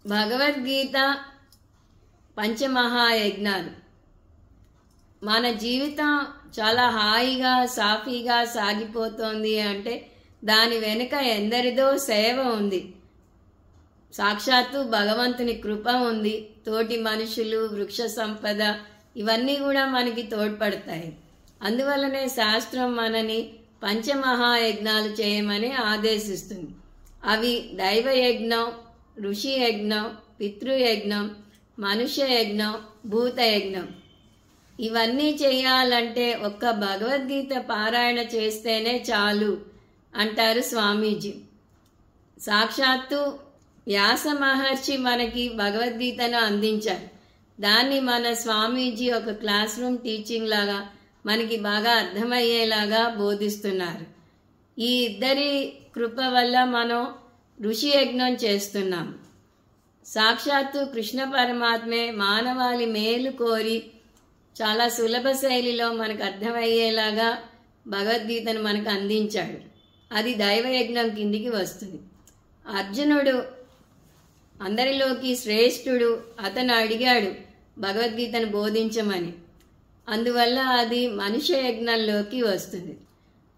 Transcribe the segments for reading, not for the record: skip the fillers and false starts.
భగవద్గీత పంచమహాయజ్ఞాలు. మన జీవితం చాలా హాయిగా సాఫీగా సాగిపోతోంది అంటే దాని వెనుక ఎందరిదో సేవ ఉంది. సాక్షాత్తు భగవంతుని కృప ఉంది. తోటి మనుషులు, వృక్ష సంపద ఇవన్నీ కూడా మనకి తోడ్పడతాయి. అందువల్లనే శాస్త్రం మనని పంచమహాయజ్ఞాలు చేయమని ఆదేశిస్తుంది. అవి దైవయజ్ఞం, ఋషి యజ్ఞం, పితృయజ్ఞం, మనుష్య యజ్ఞం, భూతయజ్ఞం. ఇవన్నీ చేయాలంటే ఒక్క భగవద్గీత పారాయణ చేస్తేనే చాలు అంటారు స్వామీజీ. సాక్షాత్తు వ్యాస మహర్షి మనకి భగవద్గీతను అందించారు. దాన్ని మన స్వామీజీ ఒక క్లాస్ రూమ్ టీచింగ్ లాగా మనకి బాగా అర్థమయ్యేలాగా బోధిస్తున్నారు. ఈ ఇద్దరి కృప వల్ల మనం ఋషి యజ్ఞం చేస్తున్నాం. సాక్షాత్తు కృష్ణ పరమాత్మే మానవాళి మేలు కోరి చాలా సులభ శైలిలో మనకు అర్థమయ్యేలాగా భగవద్గీతను మనకు అందించాడు. అది దైవయజ్ఞం కిందికి వస్తుంది. అర్జునుడు అందరిలోకి శ్రేష్ఠుడు. అతను అడిగాడు భగవద్గీతను బోధించమని. అందువల్ల అది మనుష్య యజ్ఞంలోకి వస్తుంది.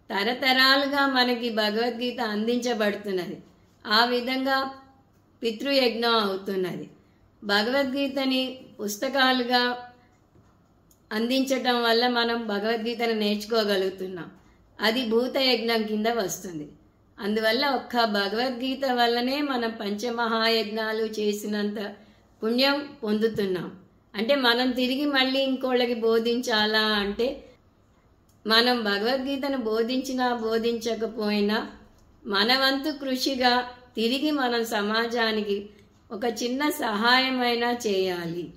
తరతరాలుగా మనకి భగవద్గీత అందించబడుతున్నది. ఆ విధంగా పితృయజ్ఞం అవుతున్నది. భగవద్గీతని పుస్తకాలుగా అందించటం వల్ల మనం భగవద్గీతను నేర్చుకోగలుగుతున్నాం. అది భూతయజ్ఞం కింద వస్తుంది. అందువల్ల ఒక్క భగవద్గీత వల్లనే మనం పంచమహాయజ్ఞాలు చేసినంత పుణ్యం పొందుతున్నాం. అంటే మనం తిరిగి మళ్ళీ ఇంకోళ్ళకి బోధించాలా అంటే మనం భగవద్గీతను బోధించినా బోధించకపోయినా మన వంతు కృషిగా తిరిగి మనం సమాజానికి ఒక చిన్న సహాయమైనా చేయాలి.